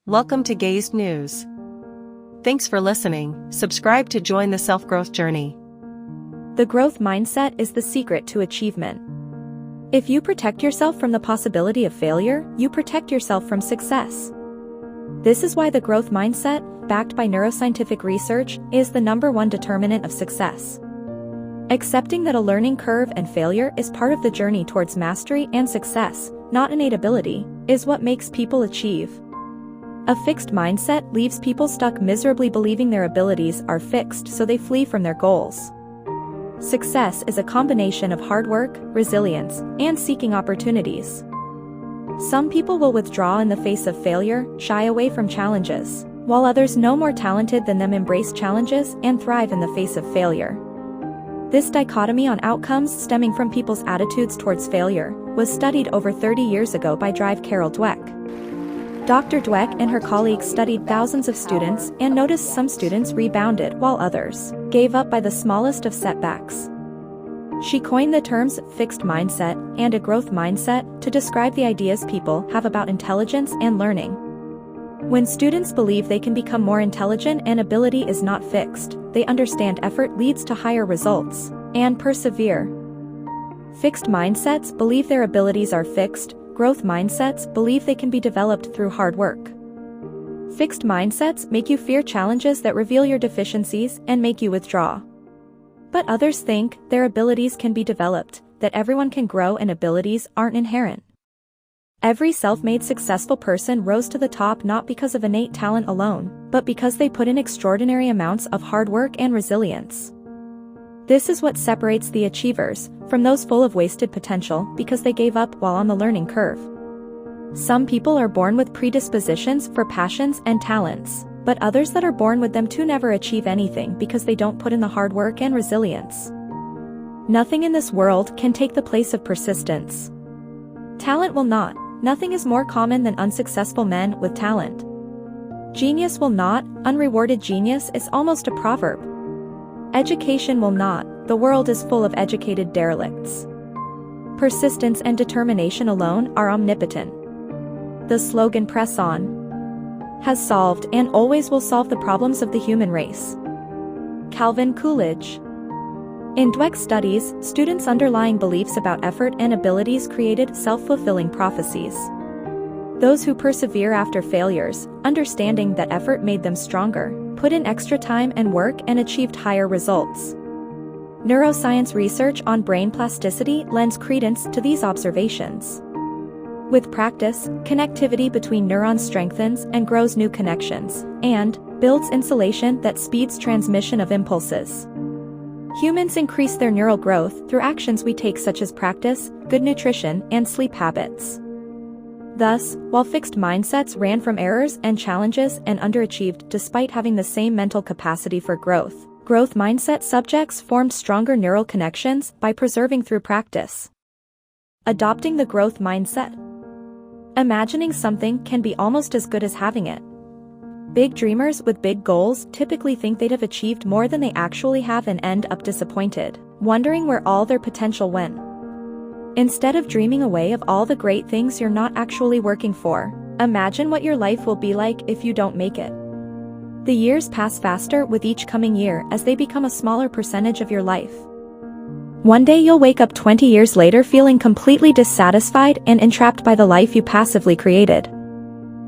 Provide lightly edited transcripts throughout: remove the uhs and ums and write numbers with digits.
Welcome to Gazed News. Thanks for listening. Subscribe to join the self-growth journey. The growth mindset is the secret to achievement. If you protect yourself from the possibility of failure, you protect yourself from success. This is why the growth mindset, backed by neuroscientific research, is the #1 determinant of success. Accepting that a learning curve and failure is part of the journey towards mastery and success, not innate ability, is what makes people achieve. A fixed mindset leaves people stuck miserably believing their abilities are fixed, so they flee from their goals. Success is a combination of hard work, resilience, and seeking opportunities. Some people will withdraw in the face of failure, shy away from challenges, while others no more talented than them embrace challenges and thrive in the face of failure. This dichotomy on outcomes stemming from people's attitudes towards failure was studied over 30 years ago by Carol Dweck. Dr. Dweck and her colleagues studied thousands of students and noticed some students rebounded while others gave up by the smallest of setbacks. She coined the terms fixed mindset and a growth mindset to describe the ideas people have about intelligence and learning. When students believe they can become more intelligent and ability is not fixed, they understand effort leads to higher results and persevere. Fixed mindsets believe their abilities are fixed. Growth mindsets believe they can be developed through hard work. Fixed mindsets make you fear challenges that reveal your deficiencies and make you withdraw. But others think their abilities can be developed, that everyone can grow and abilities aren't inherent. Every self-made successful person rose to the top not because of innate talent alone, but because they put in extraordinary amounts of hard work and resilience. This is what separates the achievers from those full of wasted potential because they gave up while on the learning curve. Some people are born with predispositions for passions and talents, but others that are born with them too never achieve anything because they don't put in the hard work and resilience. Nothing in this world can take the place of persistence. Talent will not. Nothing is more common than unsuccessful men with talent. Genius will not. Unrewarded genius is almost a proverb. Education will not. The world is full of educated derelicts. Persistence and determination alone are omnipotent. The slogan "Press On" has solved and always will solve the problems of the human race. Calvin Coolidge. In Dweck's studies, students' underlying beliefs about effort and abilities created self-fulfilling prophecies. Those who persevere after failures, understanding that effort made them stronger, put in extra time and work and achieved higher results. Neuroscience research on brain plasticity lends credence to these observations. With practice, connectivity between neurons strengthens and grows new connections, and builds insulation that speeds transmission of impulses. Humans increase their neural growth through actions we take such as practice, good nutrition, and sleep habits. Thus, while fixed mindsets ran from errors and challenges and underachieved despite having the same mental capacity for growth, growth mindset subjects formed stronger neural connections by persevering through practice. Adopting the growth mindset. Imagining something can be almost as good as having it. Big dreamers with big goals typically think they'd have achieved more than they actually have and end up disappointed, wondering where all their potential went. Instead of dreaming away of all the great things you're not actually working for, imagine what your life will be like if you don't make it. The years pass faster with each coming year as they become a smaller percentage of your life. One day you'll wake up 20 years later feeling completely dissatisfied and entrapped by the life you passively created.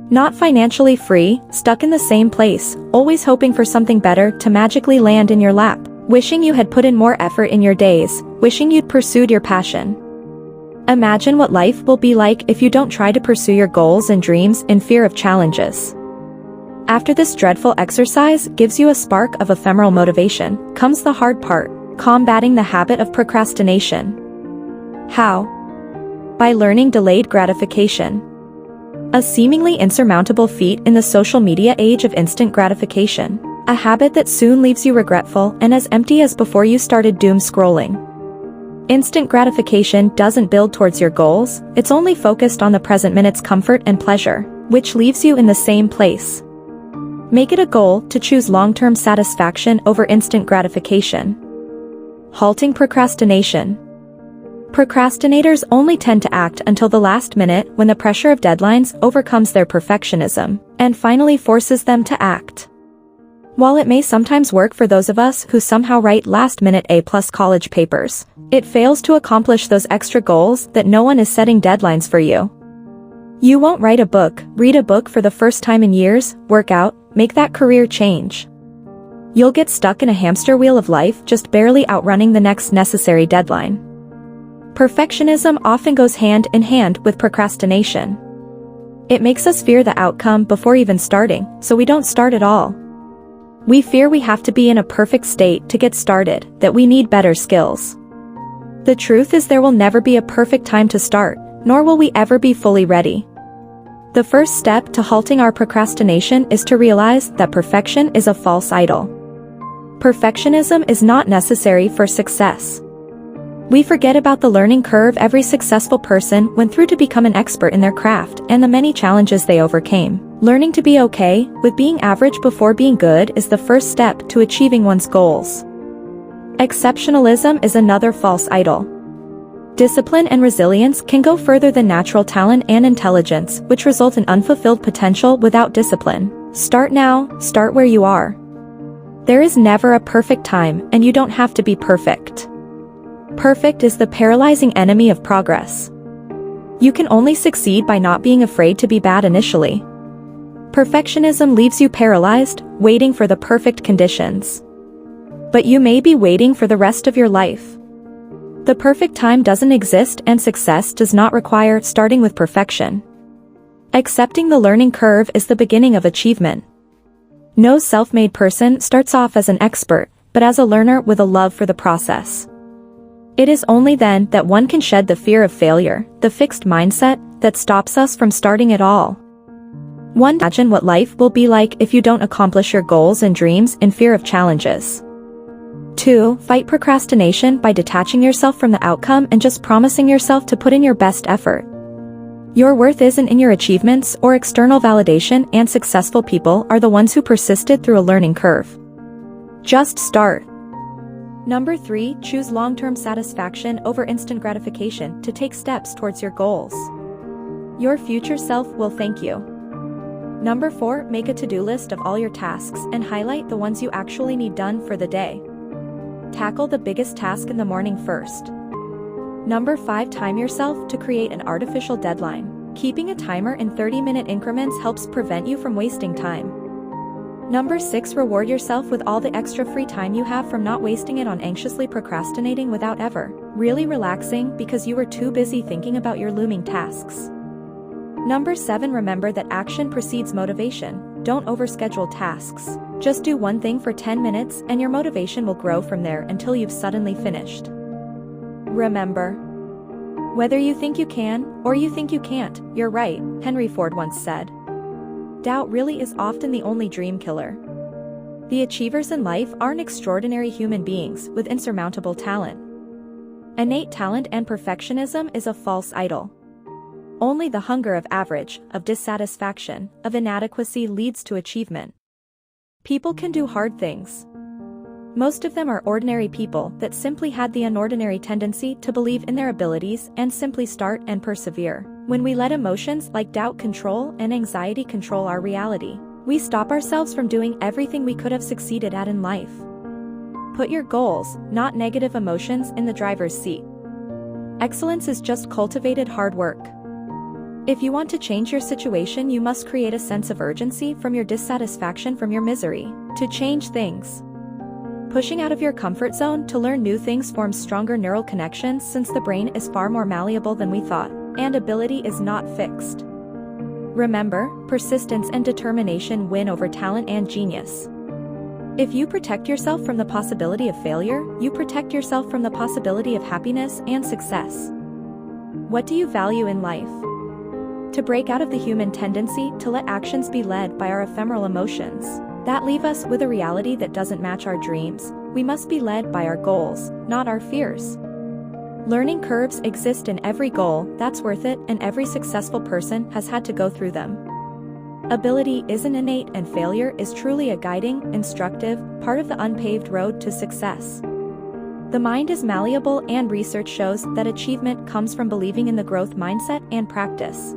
Not financially free, stuck in the same place, always hoping for something better to magically land in your lap, wishing you had put in more effort in your days, wishing you'd pursued your passion. Imagine what life will be like if you don't try to pursue your goals and dreams in fear of challenges. After this dreadful exercise gives you a spark of ephemeral motivation, comes the hard part, combating the habit of procrastination. How? By learning delayed gratification. A seemingly insurmountable feat in the social media age of instant gratification, a habit that soon leaves you regretful and as empty as before you started doom scrolling. Instant gratification doesn't build towards your goals, it's only focused on the present minute's comfort and pleasure, which leaves you in the same place. Make it a goal to choose long-term satisfaction over instant gratification. Halting procrastination. Procrastinators only tend to act until the last minute when the pressure of deadlines overcomes their perfectionism and finally forces them to act. While it may sometimes work for those of us who somehow write last-minute A+ college papers, it fails to accomplish those extra goals that no one is setting deadlines for you. You won't write a book, read a book for the first time in years, work out, make that career change. You'll get stuck in a hamster wheel of life, just barely outrunning the next necessary deadline. Perfectionism often goes hand in hand with procrastination. It makes us fear the outcome before even starting, so we don't start at all. We fear we have to be in a perfect state to get started, that we need better skills. The truth is there will never be a perfect time to start, nor will we ever be fully ready. The first step to halting our procrastination is to realize that perfection is a false idol. Perfectionism is not necessary for success. We forget about the learning curve every successful person went through to become an expert in their craft and the many challenges they overcame. Learning to be okay with being average before being good is the first step to achieving one's goals. Exceptionalism is another false idol. Discipline and resilience can go further than natural talent and intelligence, which result in unfulfilled potential without discipline. Start now, start where you are. There is never a perfect time, and you don't have to be perfect. Perfect is the paralyzing enemy of progress. You can only succeed by not being afraid to be bad initially. Perfectionism leaves you paralyzed, waiting for the perfect conditions. But you may be waiting for the rest of your life. The perfect time doesn't exist, and success does not require starting with perfection. Accepting the learning curve is the beginning of achievement. No self-made person starts off as an expert, but as a learner with a love for the process. It is only then that one can shed the fear of failure, the fixed mindset that stops us from starting at all. Imagine what life will be like if you don't accomplish your goals and dreams in fear of challenges. 2. Fight procrastination by detaching yourself from the outcome and just promising yourself to put in your best effort. Your worth isn't in your achievements or external validation, and successful people are the ones who persisted through a learning curve. Just start. Number 3. Choose long-term satisfaction over instant gratification to take steps towards your goals. Your future self will thank you. Number 4. Make a to-do list of all your tasks and highlight the ones you actually need done for the day. Tackle the biggest task in the morning first. Number 5. Time yourself to create an artificial deadline. Keeping a timer in 30-minute increments helps prevent you from wasting time. Number 6. Reward yourself with all the extra free time you have from not wasting it on anxiously procrastinating without ever really relaxing because you were too busy thinking about your looming tasks. Number 7. Remember that action precedes motivation. Don't overschedule tasks. Just do one thing for 10 minutes and your motivation will grow from there until you've suddenly finished. Remember, whether you think you can or you think you can't, you're right, Henry Ford once said. Doubt really is often the only dream killer. The achievers in life aren't extraordinary human beings with insurmountable talent. Innate talent and perfectionism is a false idol. Only the hunger of average, of dissatisfaction, of inadequacy leads to achievement. People can do hard things. Most of them are ordinary people that simply had the unordinary tendency to believe in their abilities and simply start and persevere. When we let emotions like doubt control and anxiety control our reality, we stop ourselves from doing everything we could have succeeded at in life. Put your goals, not negative emotions, in the driver's seat. Excellence is just cultivated hard work. If you want to change your situation, you must create a sense of urgency from your dissatisfaction, from your misery, to change things. Pushing out of your comfort zone to learn new things forms stronger neural connections, since the brain is far more malleable than we thought, and ability is not fixed. Remember, persistence and determination win over talent and genius. If you protect yourself from the possibility of failure, you protect yourself from the possibility of happiness and success. What do you value in life? To break out of the human tendency to let actions be led by our ephemeral emotions that leave us with a reality that doesn't match our dreams, we must be led by our goals, not our fears. Learning curves exist in every goal that's worth it, and every successful person has had to go through them. Ability isn't innate, and failure is truly a guiding, instructive part of the unpaved road to success. The mind is malleable, and research shows that achievement comes from believing in the growth mindset and practice.